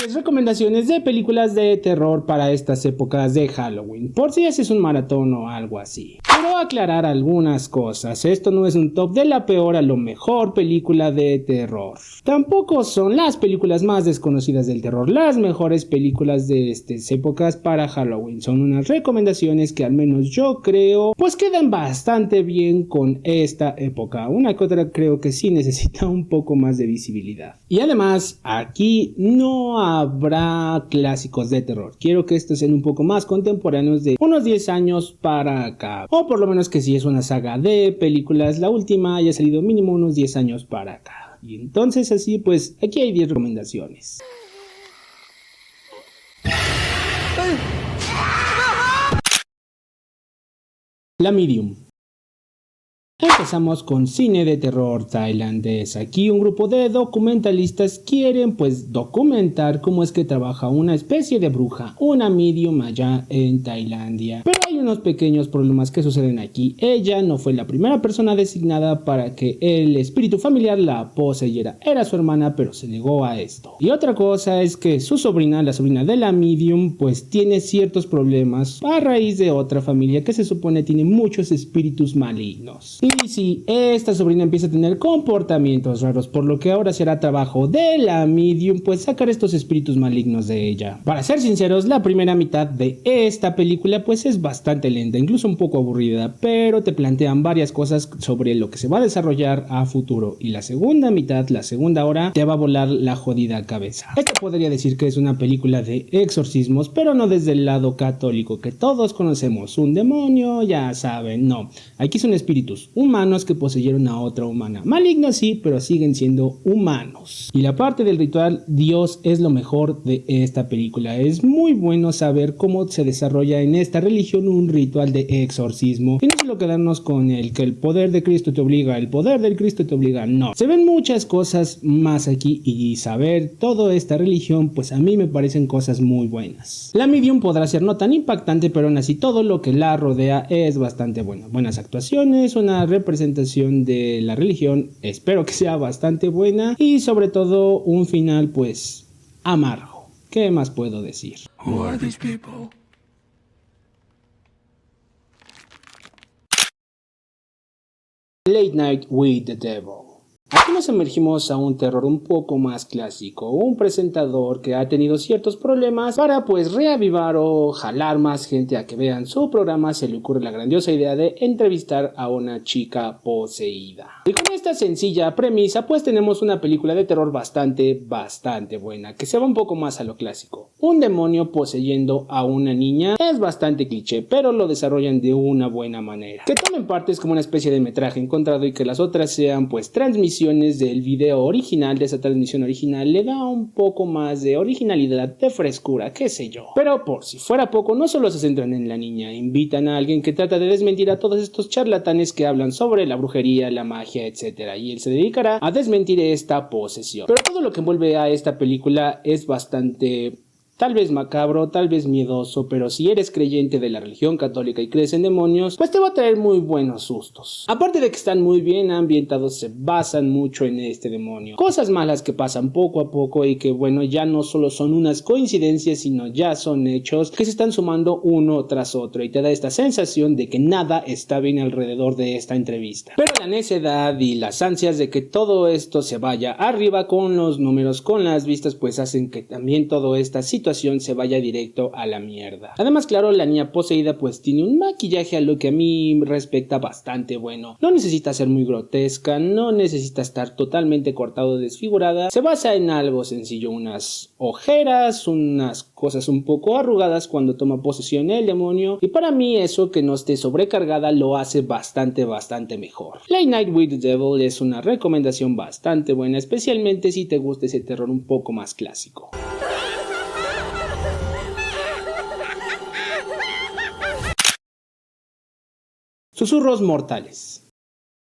trayéndoles recomendaciones de películas de terror para estas épocas de Halloween, por si haces un maratón o algo así. Quiero aclarar algunas cosas, esto no es un top de la peor a lo mejor película de terror. Tampoco son las películas más desconocidas del terror, las mejores películas de estas épocas para Halloween. Son unas recomendaciones que al menos yo creo pues quedan bastante bien con esta época. Una que otra creo que sí necesita un poco más de visibilidad. Y además aquí no habrá clásicos de terror. Quiero que estos sean un poco más contemporáneos de unos 10 años para acá. O por lo menos que si es una saga de películas, la última haya salido mínimo unos 10 años para acá. Y entonces así pues aquí hay 10 recomendaciones. La Medium. Empezamos con cine de terror tailandés. Aquí un grupo de documentalistas quieren pues documentar cómo es que trabaja una especie de bruja, una medium allá en Tailandia. Pero hay unos pequeños problemas que suceden aquí. Ella no fue la primera persona designada para que el espíritu familiar la poseyera. Era su hermana, pero se negó a esto. Y otra cosa es que su sobrina, la sobrina de la medium, pues tiene ciertos problemas a raíz de otra familia que se supone tiene muchos espíritus malignos. Y si esta sobrina empieza a tener comportamientos raros, por lo que ahora será trabajo de la medium pues sacar estos espíritus malignos de ella. Para ser sinceros, la primera mitad de esta película pues es bastante lenta, incluso un poco aburrida, pero te plantean varias cosas sobre lo que se va a desarrollar a futuro. Y la segunda mitad, la segunda hora, te va a volar la jodida cabeza. Esto podría decir que es una película de exorcismos, pero no desde el lado católico que todos conocemos. Un demonio, ya saben, no. Aquí son espíritus humanos que poseyeron a otra humana. Malignos sí, pero siguen siendo humanos. Y la parte del ritual, Dios es lo mejor de esta película. Es muy bueno saber cómo se desarrolla en esta religión un ritual de exorcismo. Y no solo quedarnos con el que el poder de Cristo te obliga, el poder del Cristo te obliga. No. Se ven muchas cosas más aquí y saber toda esta religión, pues a mí me parecen cosas muy buenas. La medium podrá ser no tan impactante, pero aún así todo lo que la rodea es bastante bueno. Buenas actuaciones, una representación de la religión, espero que sea bastante buena y sobre todo un final pues amargo. ¿Qué más puedo decir? Who are these people? Late Night with the Devil. Aquí nos emergimos a un terror un poco más clásico, un presentador que ha tenido ciertos problemas para pues reavivar o jalar más gente a que vean su programa. Se le ocurre la grandiosa idea de entrevistar a una chica poseída. Y con esta sencilla premisa pues tenemos una película de terror bastante buena, que se va un poco más a lo clásico. Un demonio poseyendo a una niña es bastante cliché, pero lo desarrollan de una buena manera. Que tomen partes como una especie de metraje encontrado y que las otras sean pues transmisiones del video original, de esa transmisión original, le da un poco más de originalidad, de frescura, qué sé yo. Pero por si fuera poco, no solo se centran en la niña, invitan a alguien que trata de desmentir a todos estos charlatanes que hablan sobre la brujería, la magia, etc. Y él se dedicará a desmentir esta posesión. Pero todo lo que envuelve a esta película es bastante... tal vez macabro, tal vez miedoso, pero si eres creyente de la religión católica y crees en demonios, pues te va a traer muy buenos sustos. Aparte de que están muy bien ambientados, se basan mucho en este demonio. Cosas malas que pasan poco a poco y que bueno, ya no solo son unas coincidencias, sino ya son hechos que se están sumando uno tras otro y te da esta sensación de que nada está bien alrededor de esta entrevista. Pero la necedad y las ansias de que todo esto se vaya arriba con los números, con las vistas, pues hacen que también toda esta situación se vaya directo a la mierda. Además, claro, la niña poseída pues tiene un maquillaje a lo que a mí respecta bastante bueno. No necesita ser muy grotesca, no necesita estar totalmente cortada o desfigurada. Se basa en algo sencillo, unas ojeras, unas cosas un poco arrugadas cuando toma posesión el demonio, y para mí eso, que no esté sobrecargada, lo hace bastante mejor. Late Night with the Devil es una recomendación bastante buena, especialmente si te gusta ese terror un poco más clásico. Susurros mortales.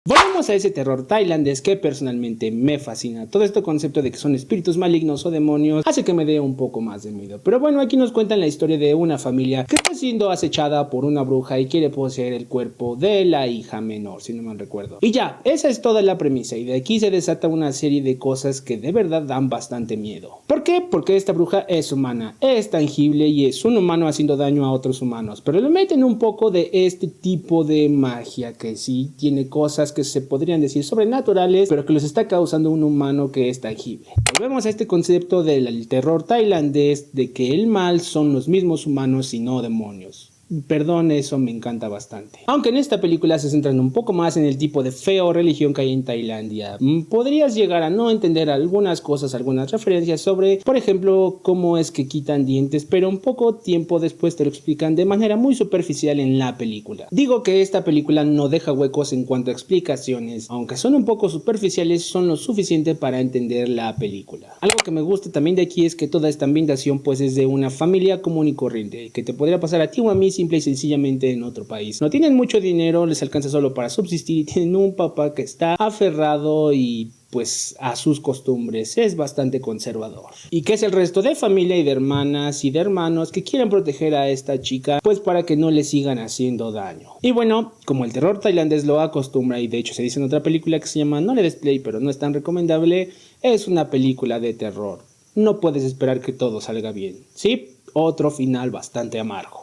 Volvemos Vamos a ese terror tailandés que personalmente me fascina. Todo este concepto de que son espíritus malignos o demonios hace que me dé un poco más de miedo. Pero bueno, aquí nos cuentan la historia de una familia que está siendo acechada por una bruja y quiere poseer el cuerpo de la hija menor, si no mal recuerdo. Y ya, esa es toda la premisa, y de aquí se desata una serie de cosas que de verdad dan bastante miedo. ¿Por qué? Porque esta bruja es humana, es tangible y es un humano haciendo daño a otros humanos, pero le meten un poco de este tipo de magia que sí tiene cosas que se podrían decir sobrenaturales, pero que los está causando un humano que es tangible. Volvemos a este concepto del terror tailandés de que el mal son los mismos humanos y no demonios. Perdón, eso me encanta bastante. Aunque en esta película se centran un poco más en el tipo de fe o religión que hay en Tailandia, podrías llegar a no entender algunas cosas, algunas referencias sobre, por ejemplo, cómo es que quitan dientes, pero un poco tiempo después te lo explican de manera muy superficial en la película. Digo que esta película no deja huecos en cuanto a explicaciones, aunque son un poco superficiales, son lo suficiente para entender la película. Algo que me gusta también de aquí es que toda esta ambientación pues es de una familia común y corriente, que te podría pasar a ti o a mí simple y sencillamente en otro país. No tienen mucho dinero, les alcanza solo para subsistir y tienen un papá que está aferrado y pues a sus costumbres, es bastante conservador. Y que es el resto de familia y de hermanas y de hermanos que quieren proteger a esta chica pues para que no le sigan haciendo daño. Y bueno, como el terror tailandés lo acostumbra, y de hecho se dice en otra película que se llama No le des play pero no es tan recomendable, es una película de terror. No puedes esperar que todo salga bien. Sí, otro final bastante amargo.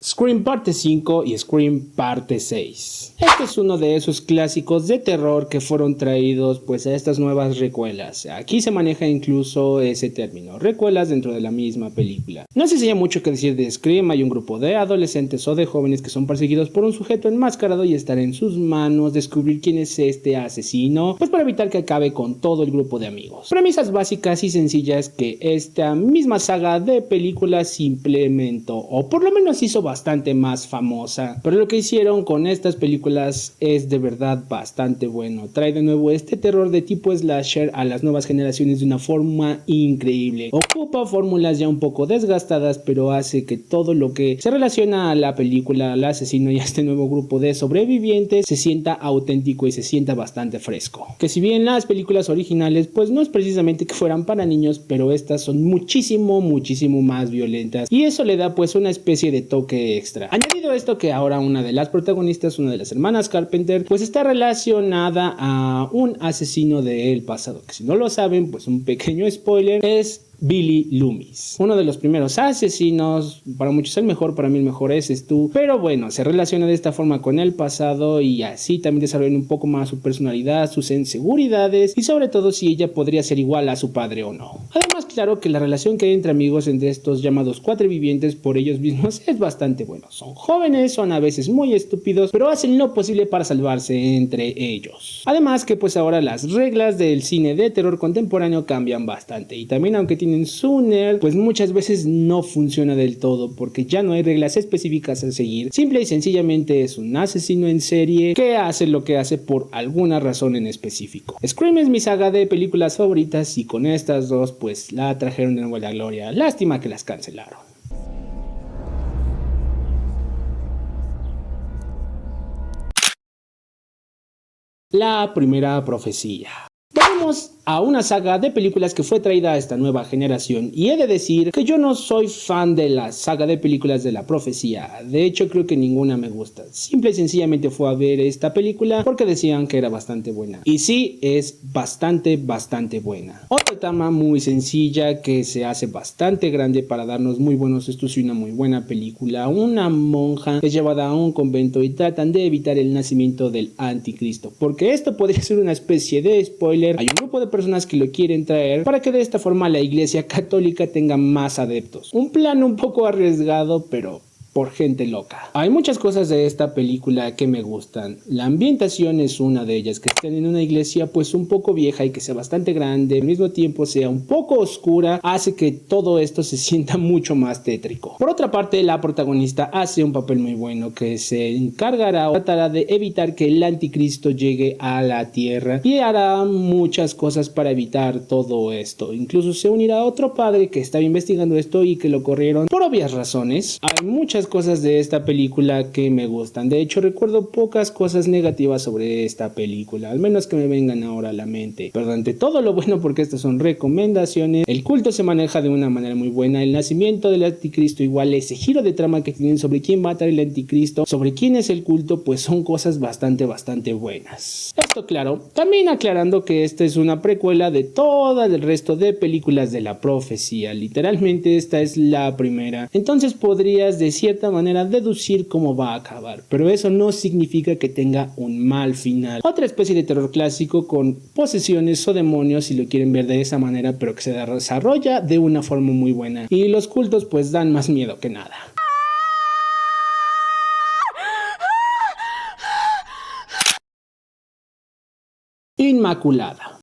Scream Parte 5 y Scream Parte 6. Este es uno de esos clásicos de terror que fueron traídos pues a estas nuevas recuelas. Aquí se maneja incluso ese término, recuelas dentro de la misma película. No sé si hay mucho que decir de Scream. Hay un grupo de adolescentes o de jóvenes que son perseguidos por un sujeto enmascarado y estará en sus manos descubrir quién es este asesino, pues para evitar que acabe con todo el grupo de amigos. Premisas básicas y sencillas que esta misma saga de películas implementó, o por lo menos hizo bastante más famosa, pero lo que hicieron con estas películas es de verdad bastante bueno. Trae de nuevo este terror de tipo slasher a las nuevas generaciones de una forma increíble. Ocupa fórmulas ya un poco desgastadas, pero hace que todo lo que se relaciona a la película, al asesino y a este nuevo grupo de sobrevivientes se sienta auténtico y se sienta bastante fresco. Que si bien las películas originales pues no es precisamente que fueran para niños, pero estas son muchísimo más violentas y eso le da pues una especie de toque extra. Añadido esto que ahora una de las protagonistas, una de las hermanas Carpenter, pues está relacionada a un asesino del pasado, que si no lo saben, pues un pequeño spoiler, es Billy Loomis, uno de los primeros asesinos, para muchos el mejor, para mí el mejor es Stu, pero bueno, se relaciona de esta forma con el pasado y así también desarrollan un poco más su personalidad, sus inseguridades y sobre todo si ella podría ser igual a su padre o no. Además, claro que la relación que hay entre amigos entre estos llamados cuatrevivientes por ellos mismos es bastante bueno. Son jóvenes, son a veces muy estúpidos, pero hacen lo posible para salvarse entre ellos. Además que pues ahora las reglas del cine de terror contemporáneo cambian bastante y también aunque tienen su nerd, pues muchas veces no funciona del todo porque ya no hay reglas específicas a seguir. Simple y sencillamente es un asesino en serie que hace lo que hace por alguna razón en específico. Scream es mi saga de películas favoritas y con estas dos pues la trajeron de nuevo a la gloria. Lástima que las cancelaron. La primera profecía. Vamos a una saga de películas que fue traída a esta nueva generación y he de decir que yo no soy fan de la saga de películas de la profecía. De hecho creo que ninguna me gusta. Simple y sencillamente fue a ver esta película porque decían que era bastante buena. Y sí, es bastante buena. Otra trama muy sencilla que se hace bastante grande para darnos muy buenos sustos y una muy buena película. Una monja es llevada a un convento y tratan de evitar el nacimiento del anticristo, porque esto podría ser una especie de spoiler. Hay un grupo de personas que lo quieren traer para que de esta forma la iglesia católica tenga más adeptos. Un plan un poco arriesgado, pero por gente loca. Hay muchas cosas de esta película que me gustan. La ambientación es una de ellas, que estén en una iglesia pues un poco vieja y que sea bastante grande, al mismo tiempo sea un poco oscura, hace que todo esto se sienta mucho más tétrico. Por otra parte, la protagonista hace un papel muy bueno que se encargará o tratará de evitar que el anticristo llegue a la tierra y hará muchas cosas para evitar todo esto. Incluso se unirá a otro padre que estaba investigando esto y que lo corrieron por obvias razones. Hay muchas muchas cosas de esta película que me gustan. De hecho, recuerdo pocas cosas negativas sobre esta película, al menos que me vengan ahora a la mente. Pero ante todo lo bueno, porque estas son recomendaciones, el culto se maneja de una manera muy buena. El nacimiento del anticristo, igual ese giro de trama que tienen sobre quién va a matar el anticristo, sobre quién es el culto, pues son cosas bastante buenas. Esto claro, también aclarando que esta es una precuela de todo el resto de películas de la profecía. Literalmente esta es la primera. Entonces podrías de cierta manera deducir cómo va a acabar, pero eso no significa que tenga un mal final. Otra especie de terror clásico con posesiones o demonios, si lo quieren ver de esa manera, pero que se desarrolla de una forma muy buena. Y los cultos pues dan más miedo que nada. Inmaculada.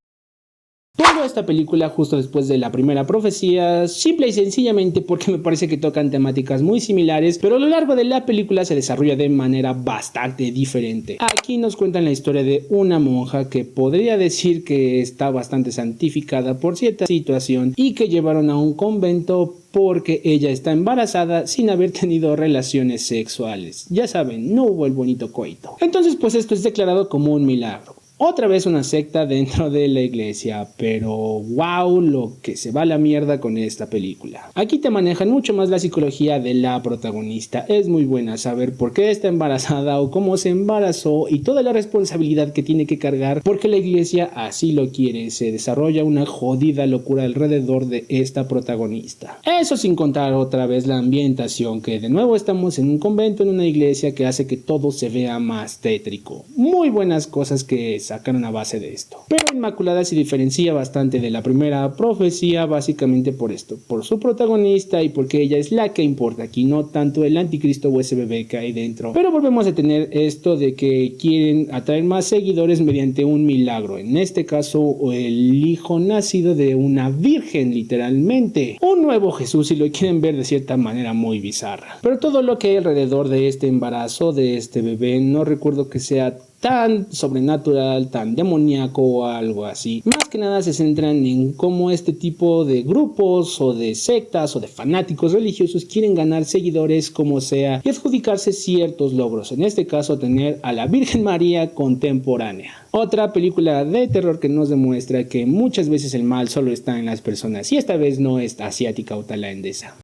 Pongo esta película justo después de la primera profecía, simple y sencillamente porque me parece que tocan temáticas muy similares, pero a lo largo de la película se desarrolla de manera bastante diferente. Aquí nos cuentan la historia de una monja que podría decir que está bastante santificada por cierta situación y que llevaron a un convento porque ella está embarazada sin haber tenido relaciones sexuales. Ya saben, no hubo el bonito coito. Entonces pues esto es declarado como un milagro. Otra vez una secta dentro de la iglesia, pero wow, lo que se va a la mierda con esta película. Aquí te manejan mucho más la psicología de la protagonista. Es muy buena saber por qué está embarazada o cómo se embarazó y toda la responsabilidad que tiene que cargar porque la iglesia así lo quiere. Se desarrolla una jodida locura alrededor de esta protagonista. Eso sin contar otra vez la ambientación, que de nuevo estamos en un convento, en una iglesia, que hace que todo se vea más tétrico. Muy buenas cosas que sacaron a base de esto. Pero Inmaculada se diferencia bastante de la primera profecía básicamente por esto, por su protagonista y porque ella es la que importa aquí, no tanto el anticristo o ese bebé que hay dentro. Pero volvemos a tener esto de que quieren atraer más seguidores mediante un milagro, en este caso el hijo nacido de una virgen, literalmente un nuevo Jesús, si lo quieren ver de cierta manera muy bizarra. Pero todo lo que hay alrededor de este embarazo de este bebé no recuerdo que sea tan sobrenatural, tan demoníaco o algo así. Más que nada se centran en cómo este tipo de grupos o de sectas o de fanáticos religiosos quieren ganar seguidores como sea y adjudicarse ciertos logros. En este caso tener a la Virgen María contemporánea. Otra película de terror que nos demuestra que muchas veces el mal solo está en las personas y esta vez no es asiática o tailandesa.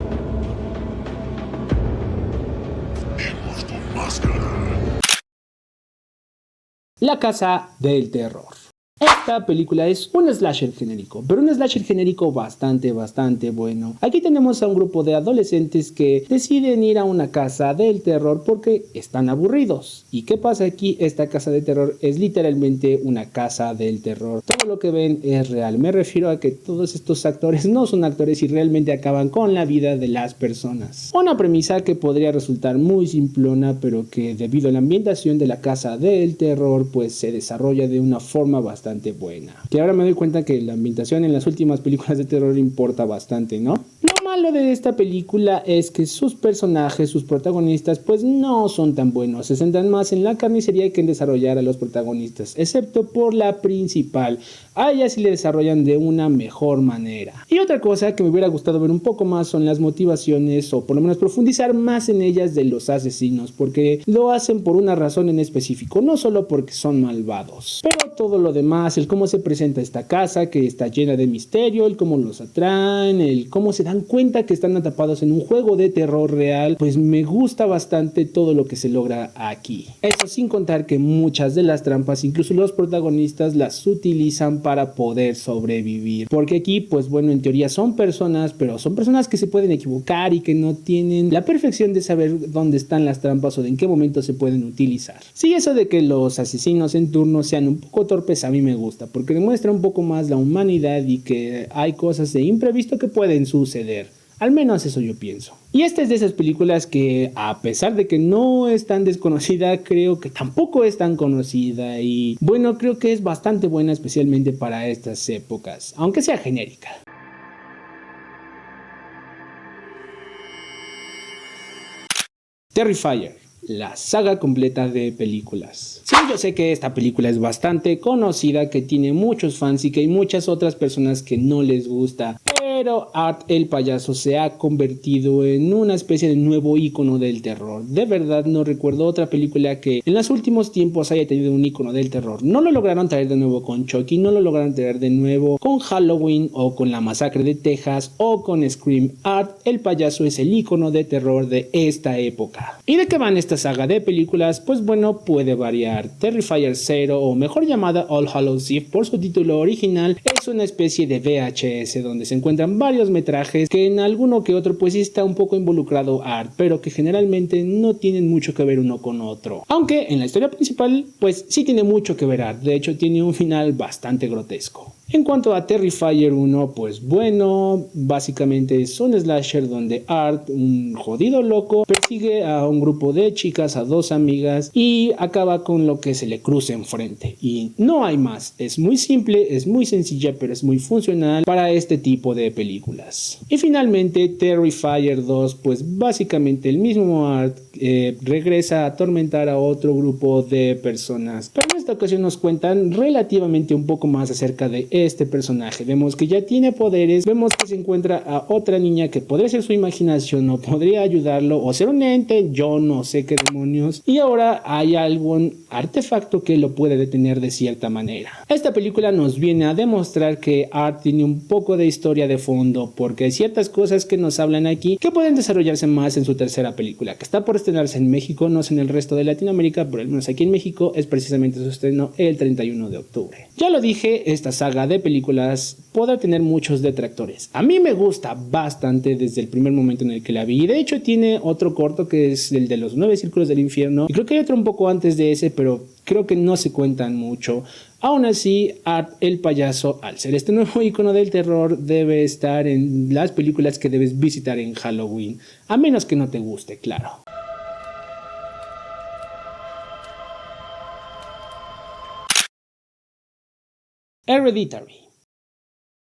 La Casa del Terror. Esta película es un slasher genérico, pero un slasher genérico bastante bueno. Aquí tenemos a un grupo de adolescentes que deciden ir a una casa del terror porque están aburridos. ¿Y qué pasa aquí? Esta casa de terror es literalmente una casa del terror. Todo lo que ven es real. Me refiero a que todos estos actores no son actores y realmente acaban con la vida de las personas. Una premisa que podría resultar muy simplona, pero que debido a la ambientación de la casa del terror, pues se desarrolla de una forma bastante buena. Que ahora me doy cuenta que la ambientación en las últimas películas de terror importa bastante, ¿no? Lo malo de esta película es que sus personajes, sus protagonistas, pues no son tan buenos. Se centran más en la carnicería que en desarrollar a los protagonistas, excepto por la principal. A ella sí le desarrollan de una mejor manera. Y otra cosa que me hubiera gustado ver un poco más son las motivaciones, o por lo menos profundizar más en ellas, de los asesinos, porque lo hacen por una razón en específico, no solo porque son malvados. Pero todo lo demás, el cómo se presenta esta casa, que está llena de misterio, el cómo los atraen, el cómo se dan cuenta que están atrapados en un juego de terror real, pues me gusta bastante todo lo que se logra aquí. Eso sin contar que muchas de las trampas, incluso los protagonistas las utilizan para poder sobrevivir, porque aquí pues bueno, en teoría son personas, pero son personas que se pueden equivocar y que no tienen la perfección de saber dónde están las trampas o de en qué momento se pueden utilizar. Sí, eso de que los asesinos en turno sean un poco torpes a mí me gusta, porque demuestra un poco más la humanidad y que hay cosas de imprevisto que pueden suceder. Al menos eso yo pienso. Y esta es de esas películas que, a pesar de que no es tan desconocida, creo que tampoco es tan conocida. Y bueno, creo que es bastante buena, especialmente para estas épocas, aunque sea genérica. Terrifier, la saga completa de películas. Sí, yo sé que esta película es bastante conocida, que tiene muchos fans y que hay muchas otras personas que no les gusta, pero Art el payaso se ha convertido en una especie de nuevo ícono del terror. De verdad no recuerdo otra película que en los últimos tiempos haya tenido un ícono del terror. No lo lograron traer de nuevo con Chucky, no lo lograron traer de nuevo con Halloween o con la masacre de Texas o con Scream. Art el payaso es el ícono de terror de esta época. ¿Y de qué van esta saga de películas? Pues bueno, puede variar. Terrifier 0, o mejor llamada All Hallows Eve por su título original, es una especie de VHS donde se encuentran varios metrajes que en alguno que otro pues sí está un poco involucrado Art, pero que generalmente no tienen mucho que ver uno con otro. Aunque en la historia principal pues sí tiene mucho que ver Art, de hecho tiene un final bastante grotesco. En cuanto a Terrifier 1, pues bueno, básicamente es un slasher donde Art, un jodido loco, persigue a un grupo de chicas, a dos amigas y acaba con lo que se le cruce enfrente. Y no hay más, es muy simple, es muy sencilla, pero es muy funcional para este tipo de películas. Y finalmente Terrifier 2, pues básicamente el mismo Art regresa a atormentar a otro grupo de personas, pero en esta ocasión nos cuentan relativamente un poco más acerca de este personaje. Vemos que ya tiene poderes, vemos que se encuentra a otra niña que podría ser su imaginación o podría ayudarlo o ser un ente, yo no sé qué demonios, y ahora hay algún artefacto que lo puede detener de cierta manera. Esta película nos viene a demostrar que Art tiene un poco de historia de fondo, porque hay ciertas cosas que nos hablan aquí que pueden desarrollarse más en su tercera película, que está por estrenarse en México, no sé en el resto de Latinoamérica, pero al menos aquí en México es precisamente su estreno el 31 de octubre. Ya lo dije, esta saga de películas podrá tener muchos detractores. A mí me gusta bastante desde el primer momento en el que la vi, y de hecho tiene otro corto que es el de los 9 círculos del infierno, y creo que hay otro un poco antes de ese, pero creo que no se cuentan mucho. Aún así, Art el payaso, al ser este nuevo icono del terror, debe estar en las películas que debes visitar en Halloween, a menos que no te guste, claro. Hereditary.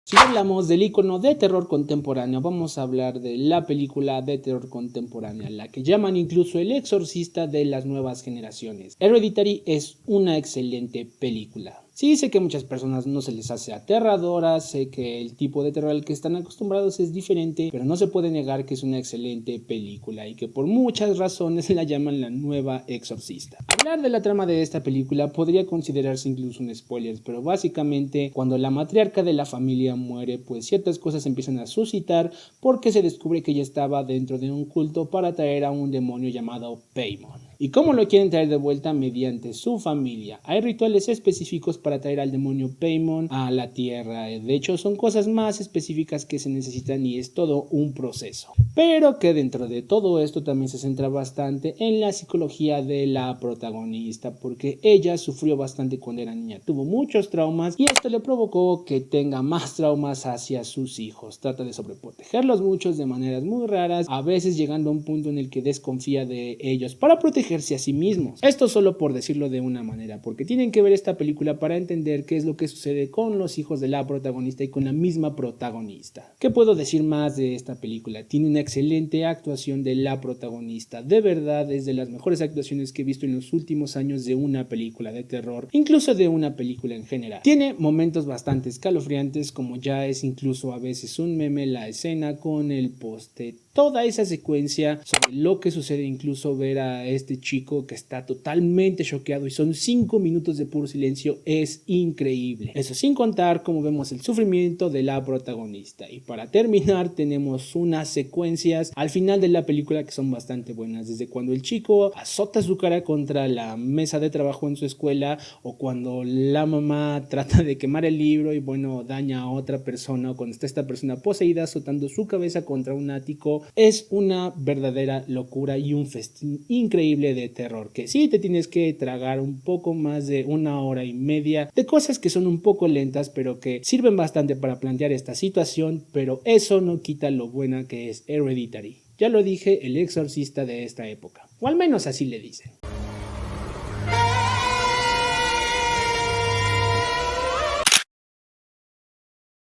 Si hablamos del icono de terror contemporáneo, vamos a hablar de la película de terror contemporánea, la que llaman incluso el exorcista de las nuevas generaciones. Hereditary es una excelente película. Sí, sé que a muchas personas no se les hace aterradora, sé que el tipo de terror al que están acostumbrados es diferente, pero no se puede negar que es una excelente película y que por muchas razones la llaman la nueva exorcista. Hablar de la trama de esta película podría considerarse incluso un spoiler, pero básicamente cuando la matriarca de la familia muere, pues ciertas cosas empiezan a suscitar porque se descubre que ella estaba dentro de un culto para traer a un demonio llamado Paimon. ¿Y cómo lo quieren traer de vuelta? Mediante su familia. Hay rituales específicos para traer al demonio Paimon a la tierra. De hecho, son cosas más específicas que se necesitan y es todo un proceso. Pero que dentro de todo esto también se centra bastante en la psicología de la protagonista, porque ella sufrió bastante cuando era niña. Tuvo muchos traumas y esto le provocó que tenga más traumas hacia sus hijos. Trata de sobreprotegerlos muchos de maneras muy raras, a veces llegando a un punto en el que desconfía de ellos para protegerse a sí mismos. Esto solo por decirlo de una manera, porque tienen que ver esta película para entender qué es lo que sucede con los hijos de la protagonista y con la misma protagonista. ¿Qué puedo decir más de esta película? Tiene una excelente actuación de la protagonista. De verdad es de las mejores actuaciones que he visto en los últimos años de una película de terror, incluso de una película en general. Tiene momentos bastante escalofriantes, como ya es incluso a veces un meme la escena con el poste. Toda esa secuencia sobre lo que sucede, incluso ver a este chico que está totalmente choqueado y son 5 minutos de puro silencio, es increíble. Eso sin contar como vemos el sufrimiento de la protagonista. Y para terminar tenemos unas secuencias al final de la película que son bastante buenas, desde cuando el chico azota su cara contra la mesa de trabajo en su escuela, o cuando la mamá trata de quemar el libro y bueno, daña a otra persona, o cuando está esta persona poseída azotando su cabeza contra un ático. Es una verdadera locura y un festín increíble de terror, que sí te tienes que tragar un poco más de 1 hora y media de cosas que son un poco lentas, pero que sirven bastante para plantear esta situación, pero eso no quita lo buena que es Hereditary. Ya lo dije, el exorcista de esta época, o al menos así le dicen.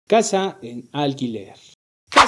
Casa en alquiler.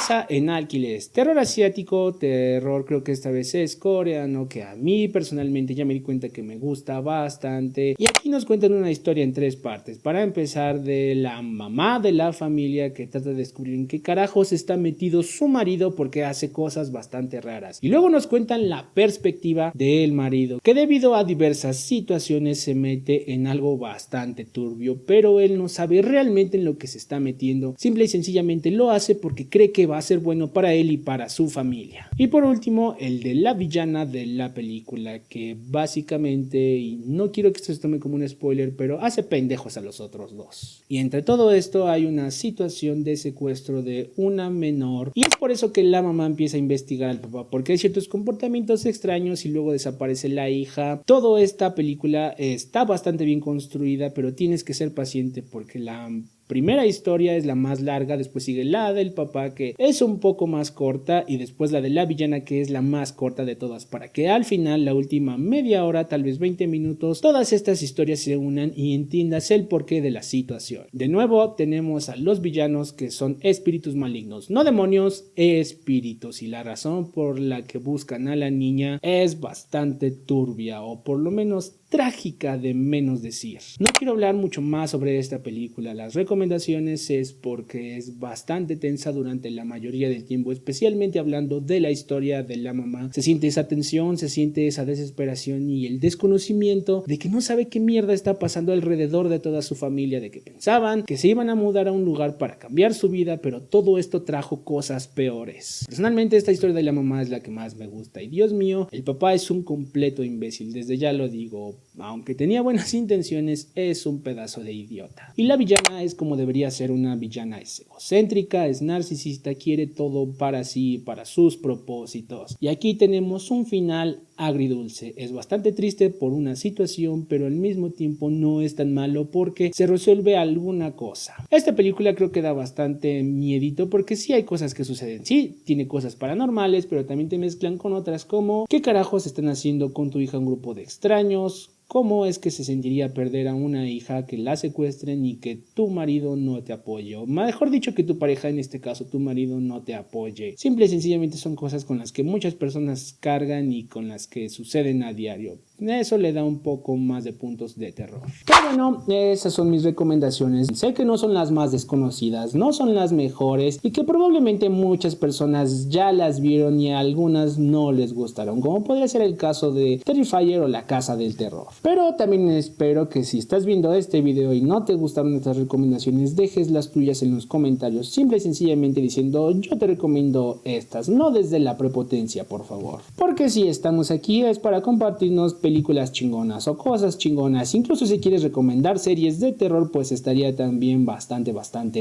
Casa en Alquileres, terror asiático, terror creo que esta vez es coreano, que a mí personalmente ya me di cuenta que me gusta bastante. Y aquí nos cuentan una historia en 3 partes. Para empezar, de la mamá de la familia que trata de descubrir en qué carajos está metido su marido porque hace cosas bastante raras. Y luego nos cuentan la perspectiva del marido, que debido a diversas situaciones se mete en algo bastante turbio, pero él no sabe realmente en lo que se está metiendo. Simple y sencillamente lo hace porque cree que va a ser bueno para él y para su familia. Y por último, el de la villana de la película, que básicamente, y no quiero que esto se tome como un spoiler, pero hace pendejos a los otros dos. Y entre todo esto hay una situación de secuestro de una menor, y es por eso que la mamá empieza a investigar al papá, porque hay ciertos comportamientos extraños y luego desaparece la hija. Toda esta película está bastante bien construida, pero tienes que ser paciente porque la primera historia es la más larga, después sigue la del papá, que es un poco más corta, y después la de la villana, que es la más corta de todas, para que al final, la última media hora, tal vez 20 minutos, todas estas historias se unan y entiendas el porqué de la situación. De nuevo tenemos a los villanos, que son espíritus malignos, no demonios, espíritus, y la razón por la que buscan a la niña es bastante turbia, o por lo menos trágica de menos decir. No quiero hablar mucho más sobre esta película. Las recomendaciones es porque es bastante tensa durante la mayoría del tiempo, especialmente hablando de la historia de la mamá. Se siente esa tensión, se siente esa desesperación y el desconocimiento de que no sabe qué mierda está pasando alrededor de toda su familia, de que pensaban que se iban a mudar a un lugar para cambiar su vida, pero todo esto trajo cosas peores. Personalmente, esta historia de la mamá es la que más me gusta, y Dios mío, el papá es un completo imbécil, desde ya lo digo. Aunque tenía buenas intenciones, es un pedazo de idiota. Y la villana es como debería ser una villana: es egocéntrica, es narcisista, quiere todo para sí, para sus propósitos. Y aquí tenemos un final agridulce. Es bastante triste por una situación, pero al mismo tiempo no es tan malo porque se resuelve alguna cosa. Esta película creo que da bastante miedito porque sí hay cosas que suceden. Sí, tiene cosas paranormales, pero también te mezclan con otras como ¿qué carajos están haciendo con tu hija un grupo de extraños? ¿Cómo es que se sentiría perder a una hija, que la secuestren y que tu marido no te apoye? O mejor dicho, que tu pareja, en este caso tu marido, no te apoye. Simple y sencillamente son cosas con las que muchas personas cargan y con las que suceden a diario. Eso le da un poco más de puntos de terror. Pero bueno, esas son mis recomendaciones. Sé que no son las más desconocidas, no son las mejores y que probablemente muchas personas ya las vieron y a algunas no les gustaron, como podría ser el caso de Terrifier o La Casa del Terror. Pero también espero que si estás viendo este video y no te gustaron estas recomendaciones, dejes las tuyas en los comentarios, simple y sencillamente diciendo yo te recomiendo estas, no desde la prepotencia, por favor. Porque si estamos aquí es para compartirnos películas chingonas o cosas chingonas. Incluso si quieres recomendar series de terror, pues estaría también bastante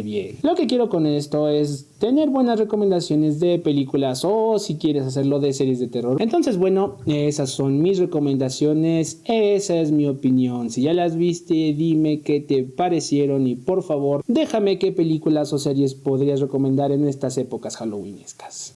bien. Lo que quiero con esto es tener buenas recomendaciones de películas, o si quieres hacerlo de series de terror. Entonces bueno, esas son mis recomendaciones, esa es mi opinión. Si ya las viste, dime qué te parecieron y por favor déjame qué películas o series podrías recomendar en estas épocas halloweenescas.